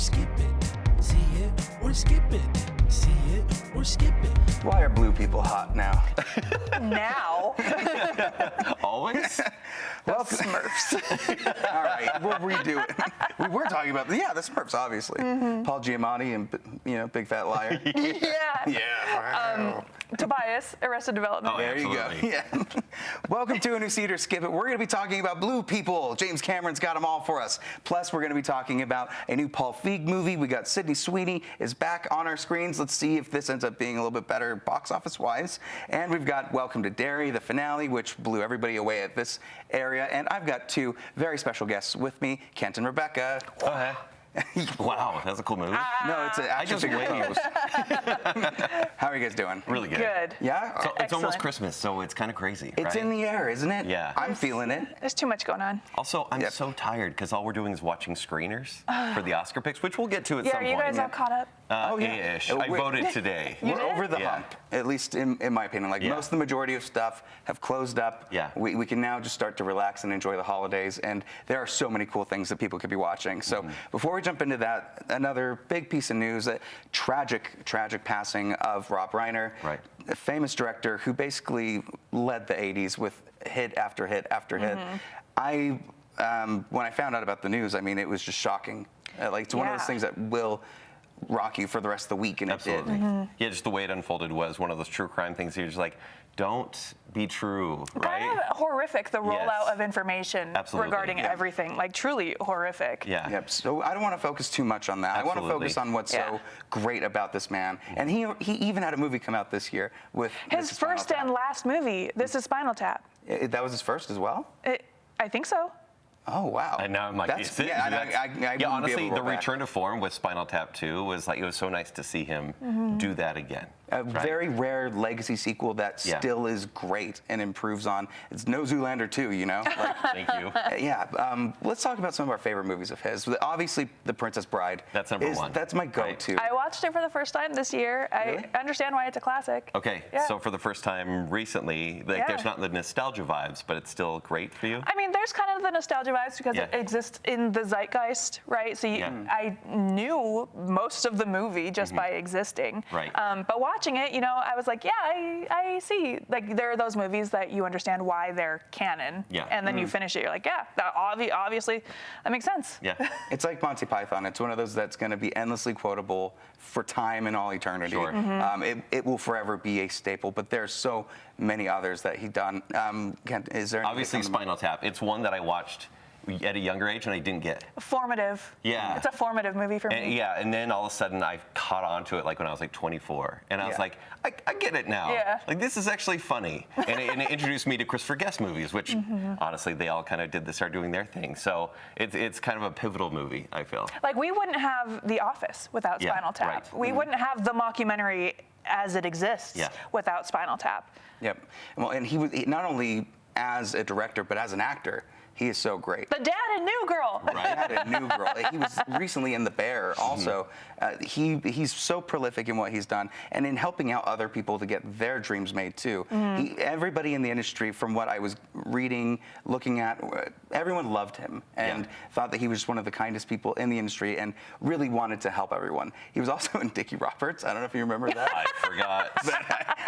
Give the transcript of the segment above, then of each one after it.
skip it. See it or skip it. See it or skip it. Why are blue people hot now? Now. Always? Well, Smurfs. all right, we'll redo it. We were talking about the Smurfs, obviously. Paul Giamatti and Big Fat Liar. Yeah. Yeah. Tobias, Arrested Development. Oh, There you go. absolutely. Yeah. Welcome to a new Cedar Skip It. We're going to be talking about blue people. James Cameron's got them all for us. Plus, we're going to be talking about a new Paul Feig movie. We got Sydney Sweeney is back on our screens. Let's see if this ends up being a little bit better box office wise. And we've got Welcome to Derry, the finale, which blew everybody away at this area. And I've got two very special guests with me, Kent and Rebecca. Oh, hey. Wow, that's a cool movie. No, it's an I action just figure waved. pose. How are you guys doing? Really good. Good. Yeah? So it's almost Excellent. Christmas, so it's kind of crazy. It's right? in the air, isn't it? Yeah. I'm feeling it. There's too much going on. Also, I'm Yep. so tired because all we're doing is watching screeners for the Oscar picks, which we'll get to at Yeah, some are you point. guys all caught up? Oh, yeah. Ish. I voted today. You We're did? over the Yeah. hump, at least in my opinion. Like Yeah. most of the majority of stuff have closed up. Yeah. We can now just start to relax and enjoy the holidays. And there are so many cool things that people could be watching. So before we jump into that, another big piece of news, a tragic passing of Rob Reiner, Right. a famous director who basically led the 80s with hit after hit after hit. When I found out about the news, I mean, it was just shocking. Like it's one of those Yeah. things that will rock you for the rest of the week, and Absolutely. it did. Yeah, just the way it unfolded was one of those true crime things. You're just like, don't be true, Kind right? of horrific, the rollout of information Absolutely. regarding Yeah. everything. Like, truly horrific. Yeah. Yep. So I don't want to focus too much on that. I want to Absolutely. focus on what's Yeah. so great about this man. And he even had a movie come out this year with His This Is Spinal first Tap. and last movie, This is Spinal Tap. That was his first as well. I think so. Oh wow. And now I'm like, That's, is it? yeah. That's- I wouldn't be honestly, able to the roll back. return to form with Spinal Tap 2 was like, it was so nice to see him do that again. A right? very rare legacy sequel that Yeah. still is great and improves on. It's no Zoolander 2, you know. Like, Thank you. yeah. Let's talk about some of our favorite movies of his. Obviously, The Princess Bride. That's number one. That's my Right. go-to. I watched it for the first time this year. Really? I understand why it's a classic. Okay, Yeah. so for the first time recently, like Yeah. there's not the nostalgia vibes, but it's still great for you. I mean, there's kind of the nostalgia vibes because Yeah. it exists in the zeitgeist, right? So Yeah. I knew most of the movie just by existing. Right. But watching it, I was like, yeah, I see. Like, there are those movies that you understand why they're canon. Yeah. And then you finish it, you're like, yeah, that obviously, that makes sense. Yeah. It's like Monty Python. It's one of those that's going to be endlessly quotable for time and all eternity. Sure. It will forever be a staple, but there's so many others that he done. Kent, is there anything Obviously, that come to Spinal Tap. It's one that I watched at a younger age and I didn't get. Formative. Yeah. It's a formative movie for me. And, yeah, and then all of a sudden I caught on to it like when I was like 24. And I was Yeah. like, I get it now. Yeah. Like, this is actually funny. And it introduced me to Christopher Guest movies, which honestly, they all kind of start doing their thing. So it's kind of a pivotal movie, I feel. Like, we wouldn't have The Office without Yeah, Spinal Tap. right. We wouldn't have the mockumentary as it exists Yeah. without Spinal Tap. Yep. Well, and he was not only as a director, but as an actor, he is so great. The dad in New Girl. He had a new girl. He was recently in The Bear also. He's so prolific in what he's done and in helping out other people to get their dreams made too. Everybody in the industry, from what I was reading, looking at, everyone loved him and thought that he was just one of the kindest people in the industry and really wanted to help everyone. He was also in Dickie Roberts. I don't know if you remember that. I forgot.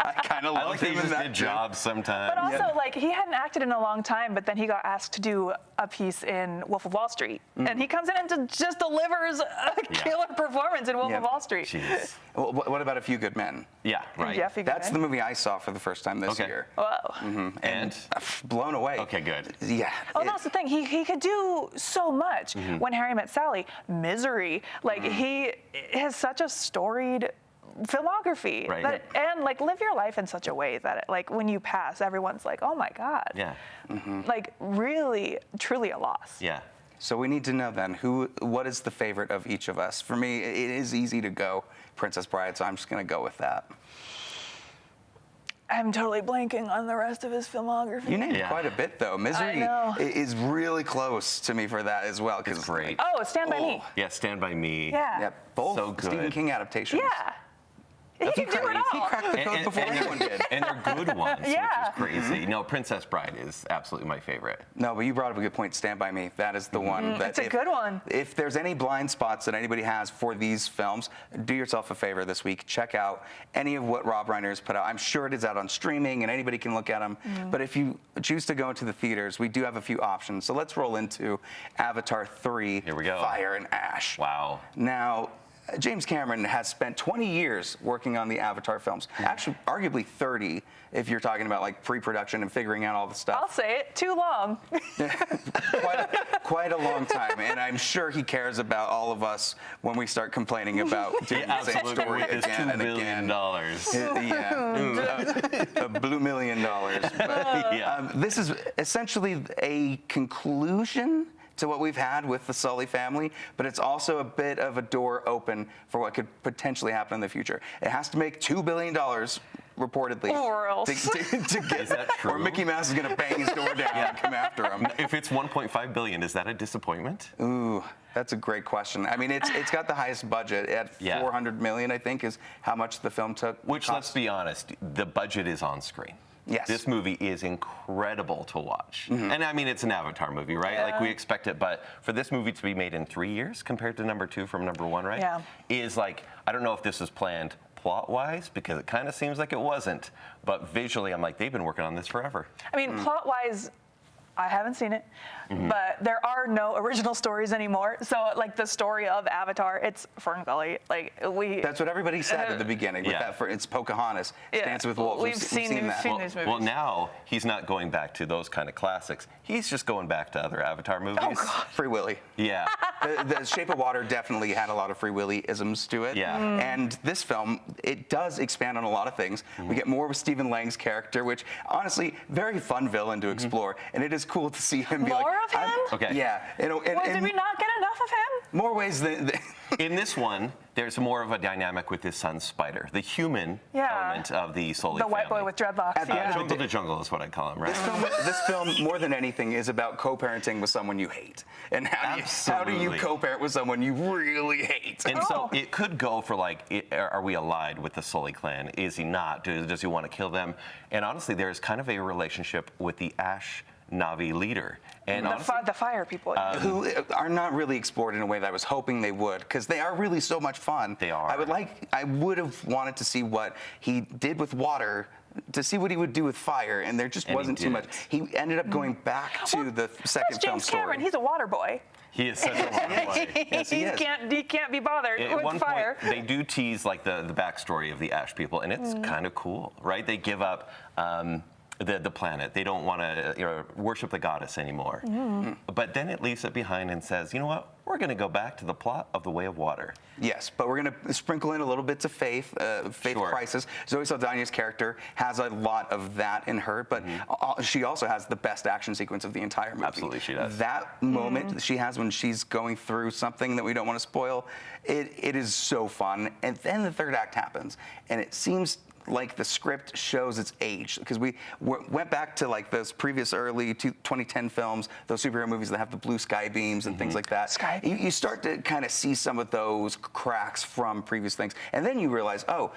I kind of I loved like that him he in just that did too. jobs sometimes. But also, like, he hadn't acted in a long time, but then he got asked to do a piece in Wolf of Wall Street. And he comes in and just delivers a killer performance in Wolf Yeah. of Wall Street. Jeez. Well, what about A Few Good Men? Yeah, right. Jeffy That's the Goodman. movie I saw for the first time this Okay. year. Whoa. And? Blown away. Okay, good. Yeah. Oh, that's the thing. He could do so much. When Harry Met Sally, Misery. Like, he has such a storied filmography. Right. That, and, like, live your life in such a way that, like, when you pass, everyone's like, oh, my God. Yeah. Like, really, truly a loss. Yeah. So we need to know then what is the favorite of each of us? For me, it is easy to go Princess Bride, so I'm just going to go with that. I'm totally blanking on the rest of his filmography. You named Yeah. quite a bit though. Misery know. is really close to me for that as well. It's great. Oh, Stand By Me. Yeah, Stand By Me. Yeah. Yeah, both So good. Stephen King adaptations. Yeah. He can do it He all. cracked the code before anyone did. And they're good ones, Yeah. which is crazy. No, Princess Bride is absolutely my favorite. No, but you brought up a good point. Stand By Me. That is the one. That It's a good one. If there's any blind spots that anybody has for these films, do yourself a favor this week. Check out any of what Rob Reiner has put out. I'm sure it is out on streaming and anybody can look at them. But if you choose to go into the theaters, we do have a few options. So let's roll into Avatar 3, Here we go. Fire and Ash. Wow. Now, James Cameron has spent 20 years working on the Avatar films. Actually, arguably 30 if you're talking about like pre-production and figuring out all the stuff. I'll say it. Too long. Quite a long time, and I'm sure he cares about all of us when we start complaining about doing the same Absolutely. story With his again $2 and billion. again. Yeah, a blue $1 million. But, Yeah. this is essentially a conclusion to what we've had with the Sully family, but it's also a bit of a door open for what could potentially happen in the future. It has to make $2 billion, reportedly. Or else. To get, Is that true? Or Mickey Mouse is going to bang his door down and come after him. If it's 1.5 billion, is that a disappointment? Ooh, that's a great question. I mean, it's got the highest budget at Yeah. 400 million, I think, is how much the film took. Which, let's be honest, the budget is on screen. Yes. This movie is incredible to watch. And I mean, it's an Avatar movie, right? Like, we expect it, but for this movie to be made in 3 years compared to number 2 from number 1, right? Yeah. Is like, I don't know if this was planned plot-wise, because it kind of seems like it wasn't, but visually, I'm like, they've been working on this forever. I mean, plot-wise, I haven't seen it, but there are no original stories anymore. So, like, the story of Avatar, it's Ferngully. Like, That's what everybody said at the beginning. With Yeah. that, it's Pocahontas, Yeah. Dances with Wolves. We've seen that. these movies. Well, now he's not going back to those kind of classics. He's just going back to other Avatar movies. Free Willy. Yeah. The Shape of Water definitely had a lot of Free Willy-isms to it. Yeah. And this film, it does expand on a lot of things. We get more with Stephen Lang's character, which, honestly, very fun villain to explore. And it is cool to see him be like... More of him? Okay. Yeah. Did we not get enough of him? more ways than... In this one, there's more of a dynamic with his son Spider, the human element of the Sully The family. white boy with dreadlocks. At the end of Jungle to jungle is what I call him, right? This film, more than anything, is about co-parenting with someone you hate. And how do you Absolutely. co-parent with someone you really hate? And so it could go for like, are we allied with the Sully clan? Is he not? Does he want to kill them? And honestly, there's kind of a relationship with the Ash Navi leader. And honestly, The fire people. Who are not really explored in a way that I was hoping they would, because they are really so much fun. They are. I would have wanted to see what he did with water, to see what he would do with fire, and there just And he wasn't too much. didn't. He ended up going back to the second That's film James story. Cameron. He's a water boy. he is such a water boy. Yes, he is. He can't be bothered At with one fire. point, they do tease like the backstory of the Ash people, and it's kind of cool, right? They give up the planet. They don't want to worship the goddess anymore. But then it leaves it behind and says, you know what? We're going to go back to the plot of The Way of Water. Yes, but we're going to sprinkle in a little bit to faith Sure. crisis. Zoe Saldana's character has a lot of that in her, but she also has the best action sequence of the entire movie. Absolutely, she does. That moment she has when she's going through something that we don't want to spoil, it is so fun. And then the third act happens, and it seems like the script shows its age, because we went back to like those previous early 2010 films, those superhero movies that have the blue sky beams and things like that. Sky You start to kind of see some of those cracks from previous things, and then you realize, oh,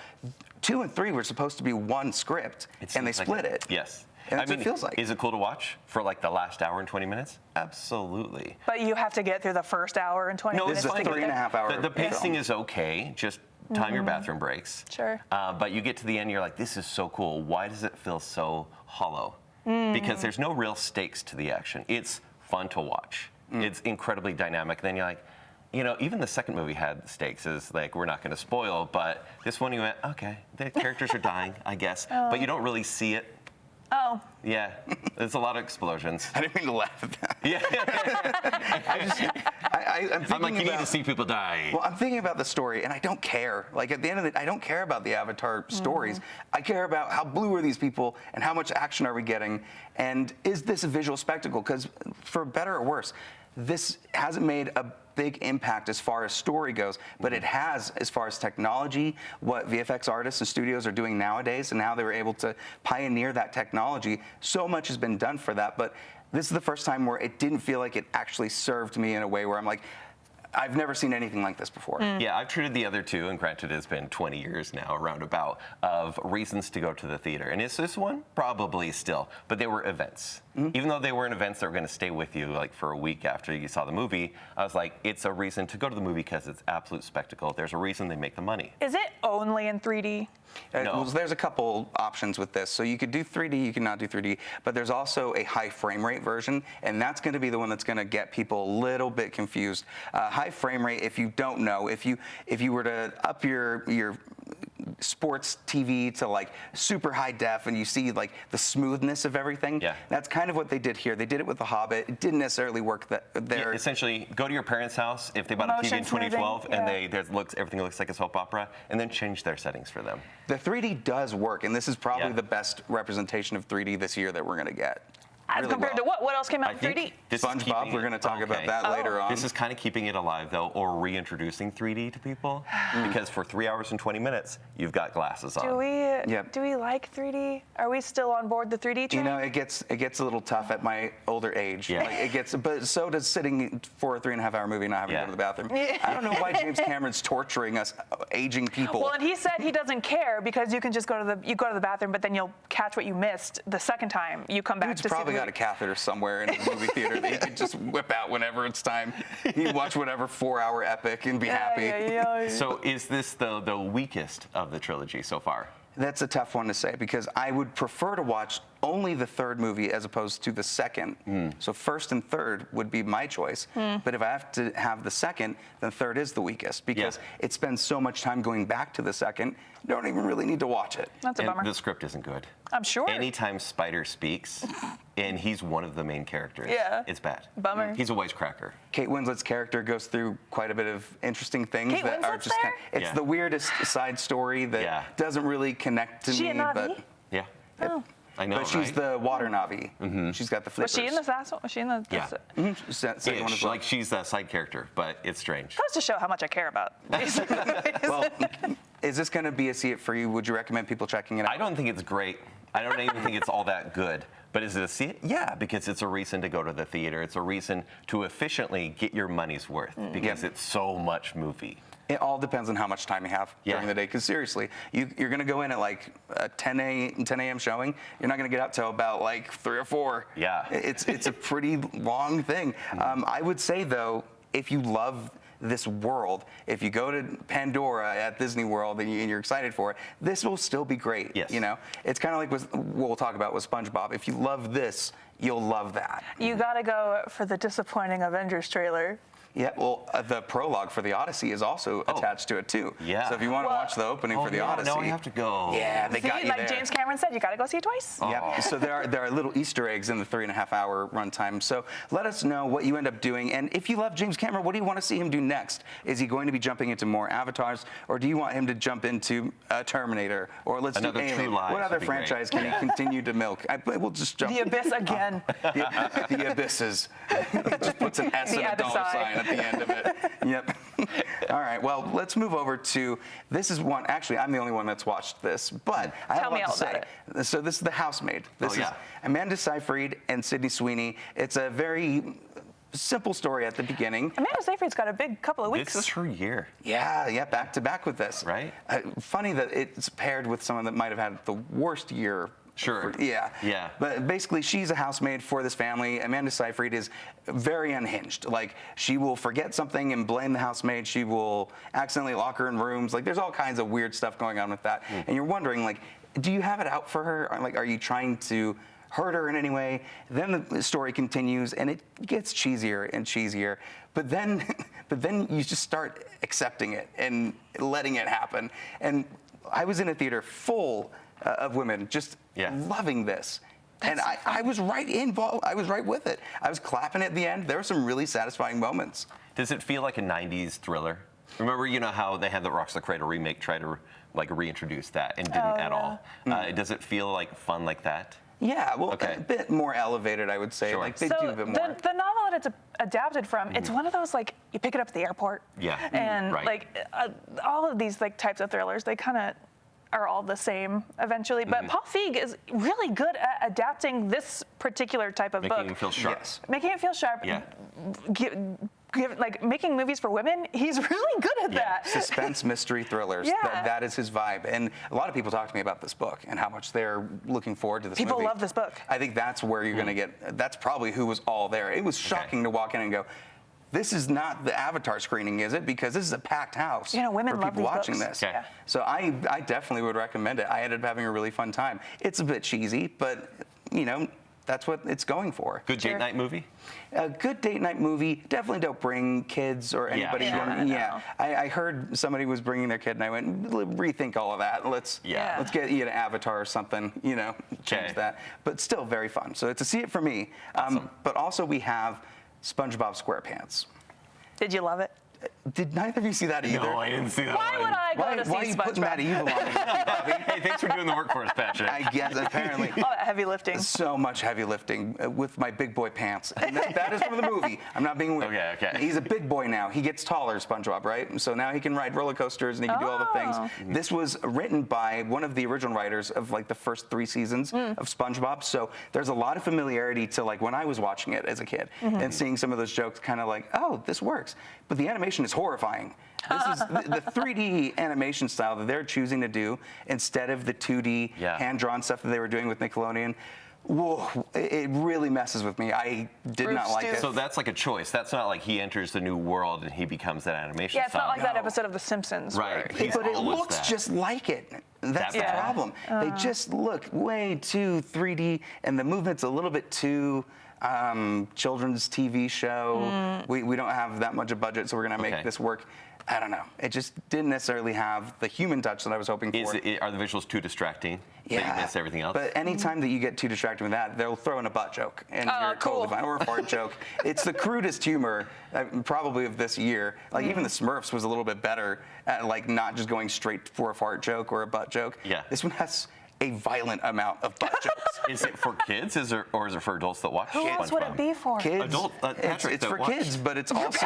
2 and 3 were supposed to be one script, and they seems like split it. Yes. And that's what it feels like. Is it cool to watch for like the last hour and 20 minutes? Absolutely. But you have to get through the first hour and 20 No, minutes. This is a to get 3.5 there. hour The pacing film. is okay. Just time your bathroom breaks. Sure. But you get to the end, you're like, this is so cool. Why does it feel so hollow? Because there's no real stakes to the action. It's fun to watch. It's incredibly dynamic. Then you're like, even the second movie had stakes. Is like, we're not going to spoil, but this one you went, okay, the characters are dying, I guess, but you don't really see it. Oh. Yeah, there's a lot of explosions. I didn't mean to laugh at that. Yeah, I'm thinking I'm like, you need about- to see people die. Well, I'm thinking about the story, and I don't care. Like, at the end of it, I don't care about the Avatar stories. I care about how blue are these people, and how much action are we getting, and is this a visual spectacle? Because for better or worse, this hasn't made a big impact as far as story goes, but it has as far as technology, what VFX artists and studios are doing nowadays, and how they were able to pioneer that technology. So much has been done for that, but this is the first time where it didn't feel like it actually served me in a way where I'm like, I've never seen anything like this before. Yeah, I've treated the other two, and granted it's been 20 years now, roundabout, of reasons to go to the theater. And is this one? Probably still. But they were events. Even though they weren't events that were going to stay with you like for a week after you saw the movie, I was like, it's a reason to go to the movie because it's absolute spectacle. There's a reason they make the money. Is it only in 3D? No. No. Well, there's a couple options with this. So you could do 3D, you can not do 3D, but there's also a high frame rate version, and that's going to be the one that's going to get people a little bit confused. High frame rate, if you don't know, if you were to up your sports TV to like super high def and you see like the smoothness of everything, that's kind of what they did here. They did it with The Hobbit. It didn't necessarily work there. Yeah, essentially, go to your parents' house if they bought a TV in Motion 2012 smoothing, and everything looks like a soap opera, and then change their settings for them. The 3D does work, and this is probably the best representation of 3D this year that we're going to get. As Really compared to well. what? What else came out in 3D? SpongeBob, we're going to talk about that later on. This is kind of keeping it alive, though, or reintroducing 3D to people, because for 3 hours and 20 minutes, you've got glasses on. Do we like 3D? Are we still on board the 3D train? You know, it gets a little tough at my older age. Yeah. Like, but so does sitting for a 3.5-hour movie and not having to go to the bathroom. I don't know why James Cameron's torturing us aging people. Well, and he said he doesn't care because you can just go to the bathroom, but then you'll catch what you missed the second time you come back Dude's to see probably the got a movie. catheter somewhere in the movie theater that he could just whip out whenever it's time. He'd watch whatever 4-hour epic and be happy. So is this the weakest of the trilogy so far? That's a tough one to say because I would prefer to watch only the third movie as opposed to the second. So first and third would be my choice. But if I have to have the second, then third is the weakest because it spends so much time going back to the second, you don't even really need to watch it. That's a bummer. The script isn't good. I'm sure. Anytime Spider speaks, and he's one of the main characters, it's bad. Bummer. He's a wisecracker. Kate Winslet's character goes through quite a bit of interesting things Kate that are Winslet's just there? it's the weirdest side story that doesn't really connect to She me. a Navi? But Yeah. Oh. I know, but she's the water Navi. She's got the flippers. Was she in the Sassel? Was she in the? Yeah. Second one as well. Like she's a side character, but it's strange. Goes to show how much I care about. Well, is this going to be a see it for you? Would you recommend people checking it out? I don't think it's great. I don't even think it's all that good. But is it a see it? Yeah, because it's a reason to go to the theater. It's a reason to efficiently get your money's worth because it's so much movie. It all depends on how much time you have during the day. Because seriously, you're going to go in at like a 10 a.m. showing. You're not going to get up till about like 3 or 4. Yeah. It's a pretty long thing. I would say though, if you love this world, if you go to Pandora at Disney World and you're excited for it, this will still be great. Yes. You know, it's kind of like what we'll talk about with SpongeBob. If you love this, you'll love that. You gotta go for the disappointing Avengers trailer. Yeah, well, the prologue for the Odyssey is also attached to it too. Yeah. So if you want to watch the opening for the Odyssey, now I have to go. Yeah, they got you like there. James Cameron said, you gotta go see it twice. Yep. So there are little Easter eggs in the 3.5-hour runtime. So let us know what you end up doing, and if you love James Cameron, what do you want to see him do next? Is he going to be jumping into more Avatars, or do you want him to jump into Terminator, or let's Another do Alien? True Lies What other would be great. franchise can he continue to milk? We'll just jump. The Abyss again. The abysses. It just puts an S The and a dollar Abyssi. sign at the end of it. Yep. All right. Well, let's move over to this is one. Actually, I'm the only one that's watched this, but I have Tell a me lot all to say. about So this is The Housemaid. This is Amanda Seyfried and Sydney Sweeney. It's a very simple story at the beginning. Amanda Seyfried's got a big couple of weeks. This is her year. Yeah, back to back with this. Right. Funny that it's paired with someone that might have had the worst year. Sure. Yeah. But basically, she's a housemaid for this family. Amanda Seyfried is very unhinged. Like, she will forget something and blame the housemaid. She will accidentally lock her in rooms. Like, there's all kinds of weird stuff going on with that. And you're wondering, like, do you have it out for her? Or, like, are you trying to hurt her in any way? Then the story continues, and it gets cheesier and cheesier. But then you just start accepting it and letting it happen. And I was in a theater full of women just loving this. And I was right involved. I was right with it. I was clapping at the end. There were some really satisfying moments. Does it feel like a 90s thriller? Remember, how they had the Rocks the Cradle remake try to like reintroduce that and didn't at all? Does it feel like fun like that? Yeah, well, a bit more elevated, I would say. Sure. Like, they So do a bit more. the novel that it's adapted from, it's one of those, like, you pick it up at the airport. Yeah. And, Right. like, all of these, like, types of thrillers, they kind of are all the same eventually. But Paul Feig is really good at adapting this particular type of book. Making it feel sharp. Yes. Making it feel sharp. Yeah. Good like making movies for women, he's really good at that. Suspense mystery thrillers. Yeah. That is his vibe. And a lot of people talk to me about this book and how much they're looking forward to this movie. People love this book. I think that's where you're going to get, that's probably who was all there. It was shocking to walk in and go, this is not the Avatar screening, is it? Because this is a packed house women for love people these watching books. this. Yeah. So I definitely would recommend it. I ended up having a really fun time. It's a bit cheesy, but that's what it's going for. Good date night movie? A good date night movie. Definitely don't bring kids or anybody. Yeah. I heard somebody was bringing their kid, and I went, rethink all of that. Let's get you an Avatar or something. Change that. But still very fun. So it's a see it for me. Awesome. But also we have SpongeBob SquarePants. Did you love it? Did neither of you see that either? No, I didn't see that Why would I go to see Why are you putting that SpongeBob? evil on me, Bobby? Hey, thanks for doing the work for us, Patrick. I guess apparently. All that heavy lifting. So much heavy lifting with my big boy pants. And that is from the movie. I'm not being weird. Okay. He's a big boy now. He gets taller, SpongeBob, right? So now he can ride roller coasters and he can do all the things. This was written by one of the original writers of like the first 3 seasons of SpongeBob. So there's a lot of familiarity to like when I was watching it as a kid and seeing some of those jokes kind of like, oh, this works. But the animation is horrifying. This is the 3D animation style that they're choosing to do instead of the 2D hand-drawn stuff that they were doing with Nickelodeon. Whoa, it really messes with me. I did not like it. So that's like a choice. That's not like he enters the new world and he becomes that animation Yeah, it's not style. like that episode of The Simpsons. Right. where- He's But it almost looks that. just like it. That's the bad. problem. They just look way too 3D, and the movement's a little bit too children's TV show. We don't have that much of budget, so we're gonna make this work. I don't know. It just didn't necessarily have the human touch that I was hoping for. Are the visuals too distracting? Yeah. That you miss everything else? But anytime that you get too distracted with that, they'll throw in a butt joke, and you're totally fine. Or a fart joke. It's the crudest humor, probably of this year. Like even the Smurfs was a little bit better at like not just going straight for a fart joke or a butt joke. Yeah. This one has a violent amount of butt jokes. Is it for kids? Or is it for adults that watch Who else would it be for? Kids. Patrick, it's for that watch. kids, but it's also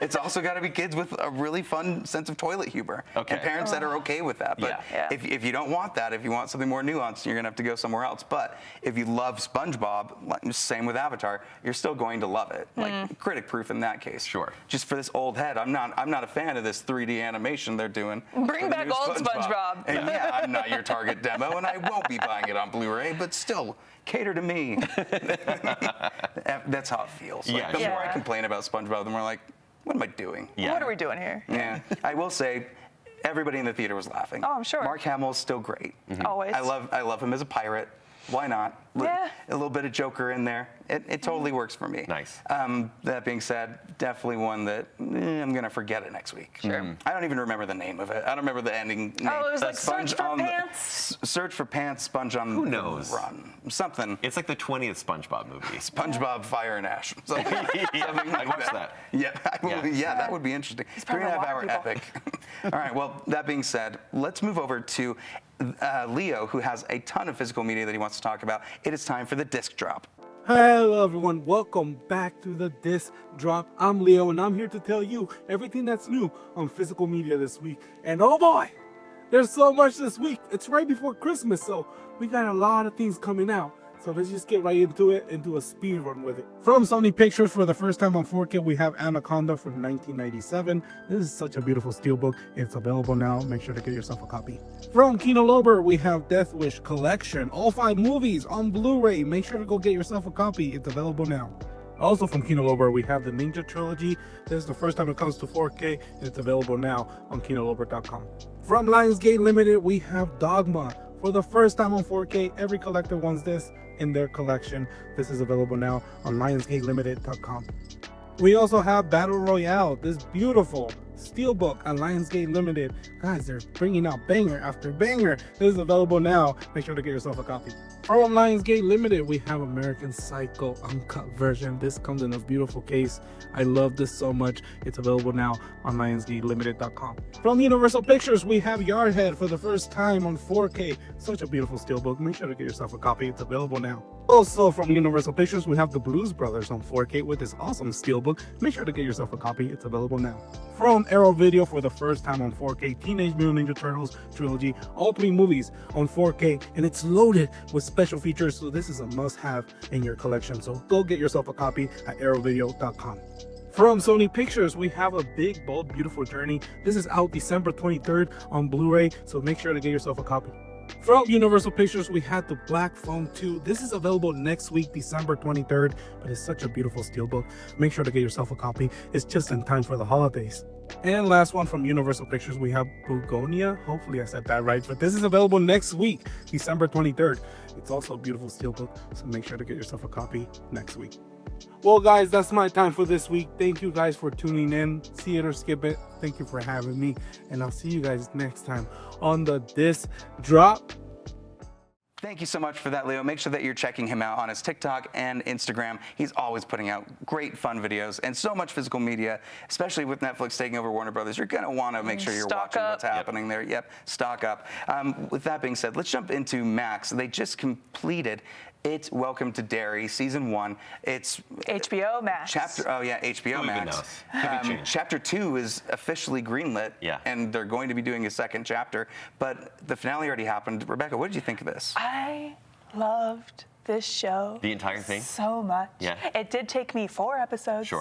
it's also got to be kids with a really fun sense of toilet humor. Okay. And parents that are okay with that. But Yeah. if you don't want that, if you want something more nuanced, you're gonna have to go somewhere else. But if you love SpongeBob, same with Avatar, you're still going to love it. Like critic proof in that case. Sure. Just for this old head, I'm not a fan of this 3D animation they're doing. Bring for the back new old SpongeBob. And I'm not your target demo, and I won't be buying it on Blu-ray, but still, cater to me. That's how it feels. Like, Yeah, the sure. more I complain about SpongeBob, the more like, what am I doing? Yeah. What are we doing here? Yeah. I will say, everybody in the theater was laughing. Oh, I'm sure. Mark Hamill's still great. Always. I love him as a pirate. Why not? Yeah. A little bit of Joker in there. It totally works for me. Nice. That being said, definitely one that I'm going to forget it next week. Sure. I don't even remember the name of it. I don't remember the ending name. Oh, it was like Sponge Search for on the- Pants. Search for Pants, Sponge on Who the knows? Run. Something. It's like the 20th SpongeBob movie. SpongeBob Fire and Ash. Something I'd watch that. Yeah, that would be interesting. probably 3.5 water hour people. epic. All right, well, that being said, let's move over to Leo, who has a ton of physical media that he wants to talk about. It is time for the disc drop. Hello everyone, welcome back to the Disc Drop. I'm Leo and I'm here to tell you everything that's new on physical media this week. And oh boy, there's so much this week. It's right before Christmas, so we got a lot of things coming out. So let's just get right into it and do a speed run with it. From Sony Pictures, for the first time on 4K, we have Anaconda from 1997. This is such a beautiful steelbook. It's available now. Make sure to get yourself a copy. From Kino Lorber, we have Death Wish Collection. All 5 movies on Blu-ray. Make sure to go get yourself a copy. It's available now. Also from Kino Lorber, we have the Ninja Trilogy. This is the first time it comes to 4K, and it's available now on KinoLorber.com. From Lionsgate Limited, we have Dogma. For the first time on 4K, every collector wants this in their collection. This is available now on LionsgateLimited.com. We also have Battle Royale, this beautiful steelbook on Lionsgate Limited. Guys, they're bringing out banger after banger. This is available now. Make sure to get yourself a copy. From Lionsgate Limited, we have American Psycho uncut version. This comes in a beautiful case. I love this so much. It's available now on LionsgateLimited.com. From Universal Pictures, we have Yardhead for the first time on 4K. Such a beautiful steelbook. Make sure to get yourself a copy. It's available now. Also from Universal Pictures, we have The Blues Brothers on 4K with this awesome steelbook. Make sure to get yourself a copy. It's available now. From Arrow Video, for the first time on 4K, Teenage Mutant Ninja Turtles trilogy, all 3 movies on 4K, and it's loaded with special features, so this is a must-have in your collection. So go get yourself a copy at arrowvideo.com. From Sony Pictures, we have A Big, Bold, Beautiful Journey. This is out December 23rd on Blu-ray, so make sure to get yourself a copy. From Universal Pictures, we had The Black Phone 2. This is available next week, December 23rd, but it's such a beautiful steelbook. Make sure to get yourself a copy. It's just in time for the holidays. And last one from Universal Pictures, we have Bugonia. Hopefully I said that right, but this is available next week, December 23rd. It's also a beautiful steelbook, so make sure to get yourself a copy next week. Well, guys, that's my time for this week. Thank you guys for tuning in. See it or skip it. Thank you for having me, and I'll see you guys next time on the This Drop. Thank you so much for that, Leo. Make sure that you're checking him out on his TikTok and Instagram. He's always putting out great, fun videos and so much physical media, especially with Netflix taking over Warner Brothers. You're going to want to make sure you're watching what's happening there. Yep, stock up. With that being said, let's jump into Max. They just completed It's Welcome to Derry, Season 1. It's HBO Max. HBO Max. Chapter 2 is officially greenlit, and they're going to be doing a second chapter, but the finale already happened. Rebecca, what did you think of this? I loved this show. The entire thing? So much. Yeah. It did take me 4 episodes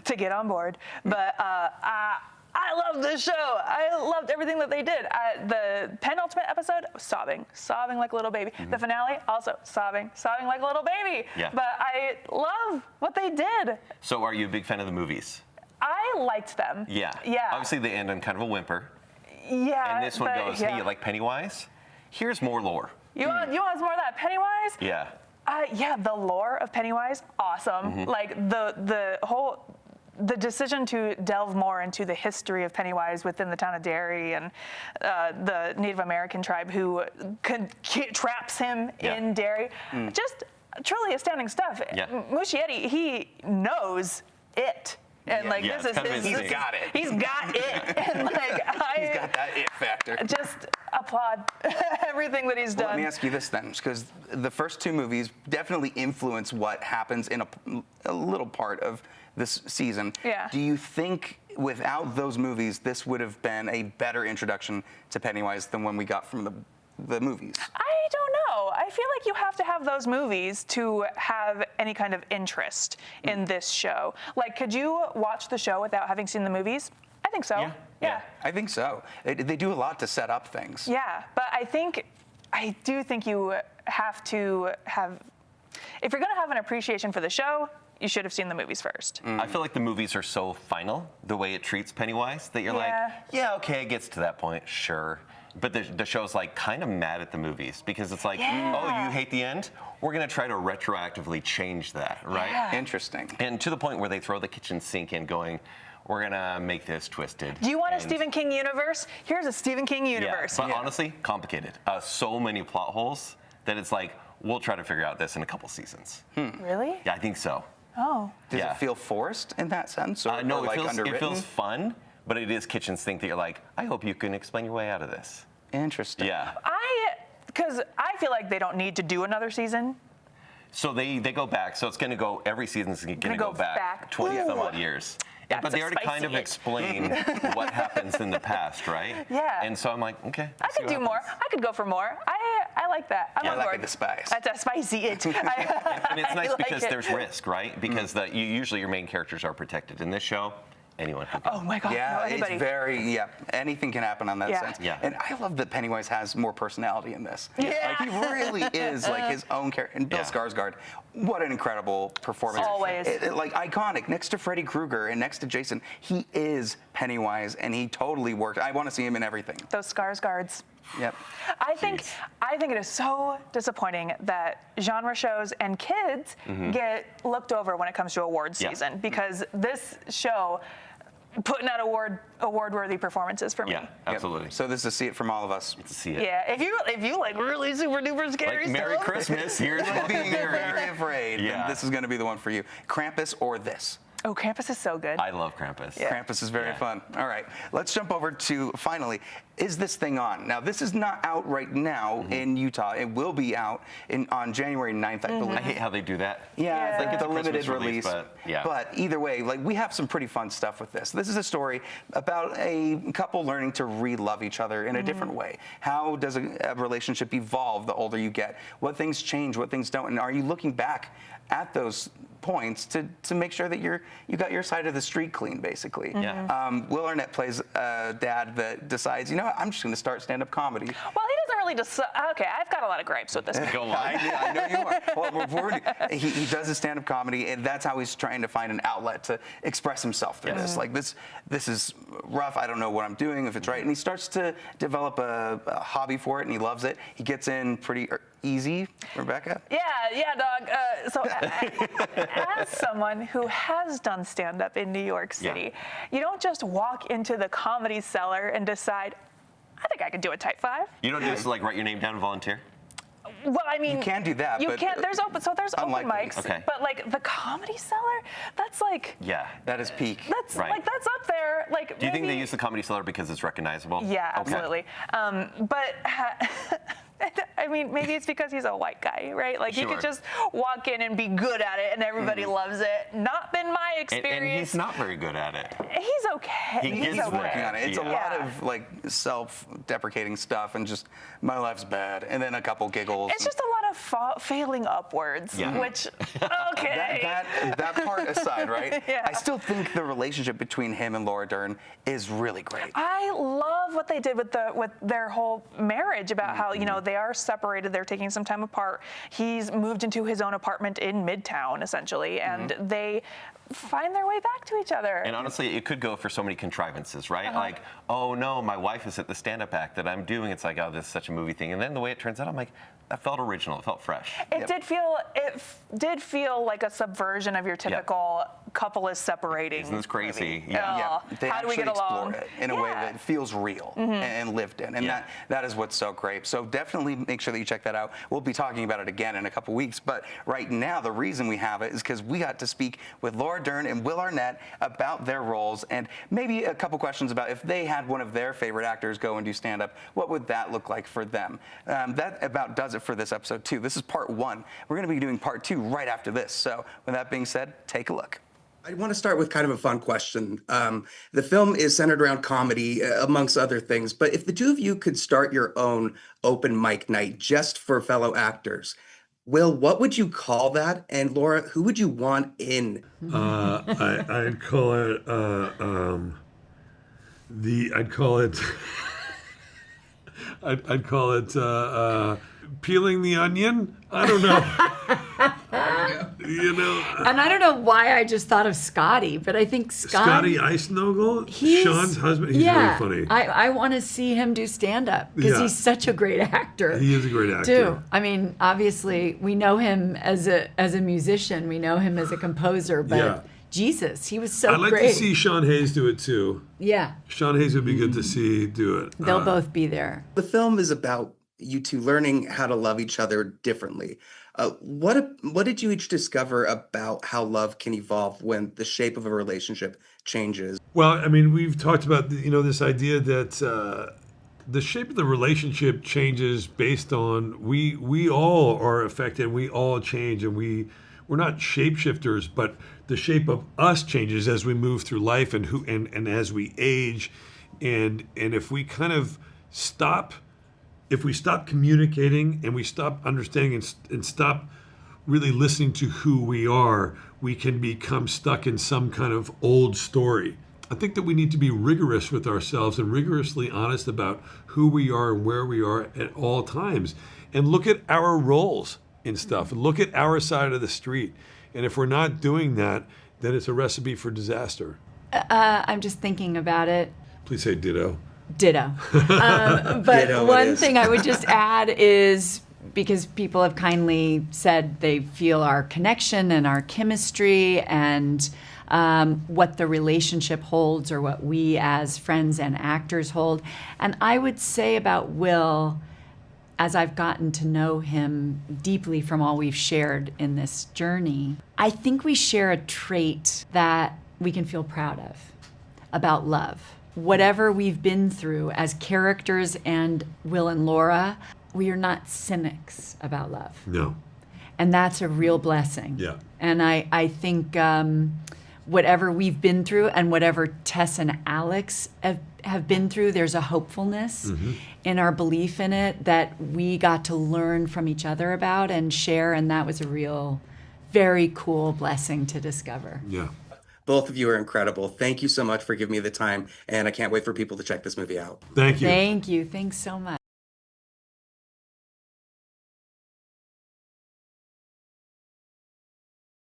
to get on board, but I loved this show. I loved everything that they did. The penultimate episode, I was sobbing like a little baby. The finale, also sobbing like a little baby. Yeah. But I love what they did. So are you a big fan of the movies? I liked them. Yeah. Yeah. Obviously, they end on kind of a whimper. Yeah. And this one goes, hey, you like Pennywise? Here's more lore. You want more of that Pennywise? Yeah. Yeah, the lore of Pennywise, awesome. Like the decision to delve more into the history of Pennywise within the town of Derry and the Native American tribe who traps him in Derry, just truly astounding stuff. Muschietti, he knows it. And this is his. He's got it. He's got it. And he's got that it factor. Just applaud everything that he's done. Let me ask you this then, because the first 2 movies definitely influence what happens in a little part of this season. Yeah. Do you think without those movies, this would have been a better introduction to Pennywise than when we got from the movies? I don't know. I feel like you have to have those movies to have any kind of interest in this show. Like, could you watch the show without having seen the movies? I think so. Yeah. I think so. They do a lot to set up things. Yeah, but I do think you have to have, if you're going to have an appreciation for the show, you should have seen the movies first. I feel like the movies are so final, the way it treats Pennywise, that you're like, yeah, okay, it gets to that point, sure. But the show's like kind of mad at the movies because it's like, oh, you hate the end? We're going to try to retroactively change that, right? Yeah. Interesting. And to the point where they throw the kitchen sink in going, we're going to make this twisted. Do you want a Stephen King universe? Here's a Stephen King universe. But honestly, complicated. So many plot holes that it's like, we'll try to figure out this in a couple seasons. Really? Yeah, I think so. Oh. Does it feel forced in that sense? Or, no, or like underwritten? It feels fun, but it is kitchen sink that you're like, I hope you can explain your way out of this. Interesting. Yeah. Because I feel like they don't need to do another season. So they go back. So it's going to go, every season's going to go back 20 some odd years. But they already kind of explain what happens in the past, right? Yeah. And so I'm like, okay. I could do more. I could go for more. I like that. I'm on board. I like the spice. That's a spicy it. And it's nice because there's risk, right? Because usually your main characters are protected. In this show, anyone can go. Oh my God. Yeah, no, anybody. it's very, anything can happen on that sense. Yeah. And I love that Pennywise has more personality in this. Yeah. Like, he really is like his own character. And Bill Skarsgård, what an incredible performance. Always. Like, iconic. Next to Freddy Krueger and next to Jason, he is Pennywise, and he totally worked. I want to see him in everything. Those Skarsgårds. Yep. I think it is so disappointing that genre shows and kids get looked over when it comes to award season, because this show putting out award-worthy performances for me. Yeah, absolutely. Yep. So this is a see it from all of us. To see it. Yeah, if you like really super duper scary like Merry stuff. Christmas, here's what Being very afraid. Yeah. This is going to be the one for you. Krampus or this? Oh, Krampus is so good. I love Krampus. Yeah. Krampus is very fun. All right, let's jump over to, finally, Is This Thing On? Now, this is not out right now in Utah. It will be out on January 9th, I believe. I hate how they do that. Yeah, Like it's it's a a limited Christmas release. release, But either way, like, we have some pretty fun stuff with this. This is a story about a couple learning to re-love each other in a different way. How does a relationship evolve the older you get? What things change, what things don't? And are you looking back at those points to make sure that you got your side of the street clean, basically. Yeah. Will Arnett plays a dad that decides, you know what, I'm just going to start stand-up comedy. Well, he doesn't really decide. Okay, I've got a lot of gripes with this. Go on. I know you are. Well, he does his stand-up comedy, and that's how he's trying to find an outlet to express himself through this. Like, this is rough. I don't know what I'm doing, if it's right. And he starts to develop a hobby for it, and he loves it. He gets in pretty easy, Rebecca? Yeah, dog. So as someone who has done stand-up in New York City, you don't just walk into the Comedy Cellar and decide, I think I could do a type 5. You don't just like write your name down and volunteer? Well, I mean, You can do that, You but can't. There's open unlikely. mics. Okay. But like the Comedy Cellar, that's like Yeah. That is peak. that's Right. like that's up there. Like, Do you think they maybe- use the Comedy Cellar because it's recognizable? Yeah, Okay. absolutely. But I mean, maybe it's because he's a white guy, right? Like, you Sure. could just walk in and be good at it, and everybody loves it. Not been my And experience. he's not very good at it. He's okay. He He's gets okay. Working on it. It's a Yeah. lot of like self-deprecating stuff and just my life's bad, and then a couple giggles. It's just a lot of failing upwards, Yeah. which okay. that part aside, right? Yeah. I still think the relationship between him and Laura Dern is really great. I love what they did with their whole marriage about how, you Mm-hmm. know, they are separated, they're taking some time apart. He's moved into his own apartment in Midtown, essentially, and they find their way back to each other. And honestly, it could go for so many contrivances, right? Like, oh no, my wife is at the stand-up act that I'm doing. It's like, oh, this is such a movie thing. And then the way it turns out, I'm like, that felt original. It felt fresh. It did feel like a subversion of your typical couple is separating. Isn't this crazy? movie. Yeah. Oh, They how do we actually get along? explore it in a way that feels real and lived in, and Yeah. that is what's so great. So definitely make sure that you check that out. We'll be talking about it again in a couple weeks, but right now the reason we have it is because we got to speak with Laura Dern and Will Arnett about their roles, and maybe a couple questions about if they had one of their favorite actors go and do stand-up, what would that look like for them? That about does it for this episode 2. This is part 1. We're going to be doing part 2 right after this. So with that being said, take a look. I want to start with kind of a fun question. The film is centered around comedy, amongst other things, but if the two of you could start your own open mic night just for fellow actors, Will, what would you call that? And Laura, who would you want in? I'd call it I'd call it peeling the onion. I don't know. You know, And I don't know why I just thought of Scotty, but I think Scotty Eisnogel, he's- Sean's husband. He's yeah, very funny. I want to see him do stand up because Yeah. he's such a great actor. He is a great actor. Too. I mean, obviously, we know him as a musician. We know him as a composer, but Yeah. Jesus, he was so I'd like great. to see Sean Hayes do it too. Yeah, Sean Hayes would be good to see do it. they'll both be there. The film is about you two learning how to love each other differently. What did you each discover about how love can evolve when the shape of a relationship changes? Well, I mean, we've talked about this idea that the shape of the relationship changes based on we all are affected, we all change, and we're not shapeshifters, but the shape of us changes as we move through life and as we age, and if we kind of stop. If we stop communicating and we stop understanding and stop really listening to who we are, we can become stuck in some kind of old story. I think that we need to be rigorous with ourselves and rigorously honest about who we are and where we are at all times. And look at our roles in stuff. And look at our side of the street. And if we're not doing that, then it's a recipe for disaster. I'm just thinking about it. Please say ditto. Ditto. But Ditto it one is. thing I would just add is because people have kindly said they feel our connection and our chemistry and what the relationship holds or what we as friends and actors hold. And I would say about Will, as I've gotten to know him deeply from all we've shared in this journey, I think we share a trait that we can feel proud of about love. Whatever we've been through as characters and Will and Laura, we are not cynics about love. No. And that's a real blessing. Yeah. And I think whatever we've been through and whatever Tess and Alex have been through, there's a hopefulness in our belief in it that we got to learn from each other about and share. And that was a real very cool blessing to discover. Yeah. Both of you are incredible. Thank you so much for giving me the time, and I can't wait for people to check this movie out. Thank you. Thank you. Thanks so much.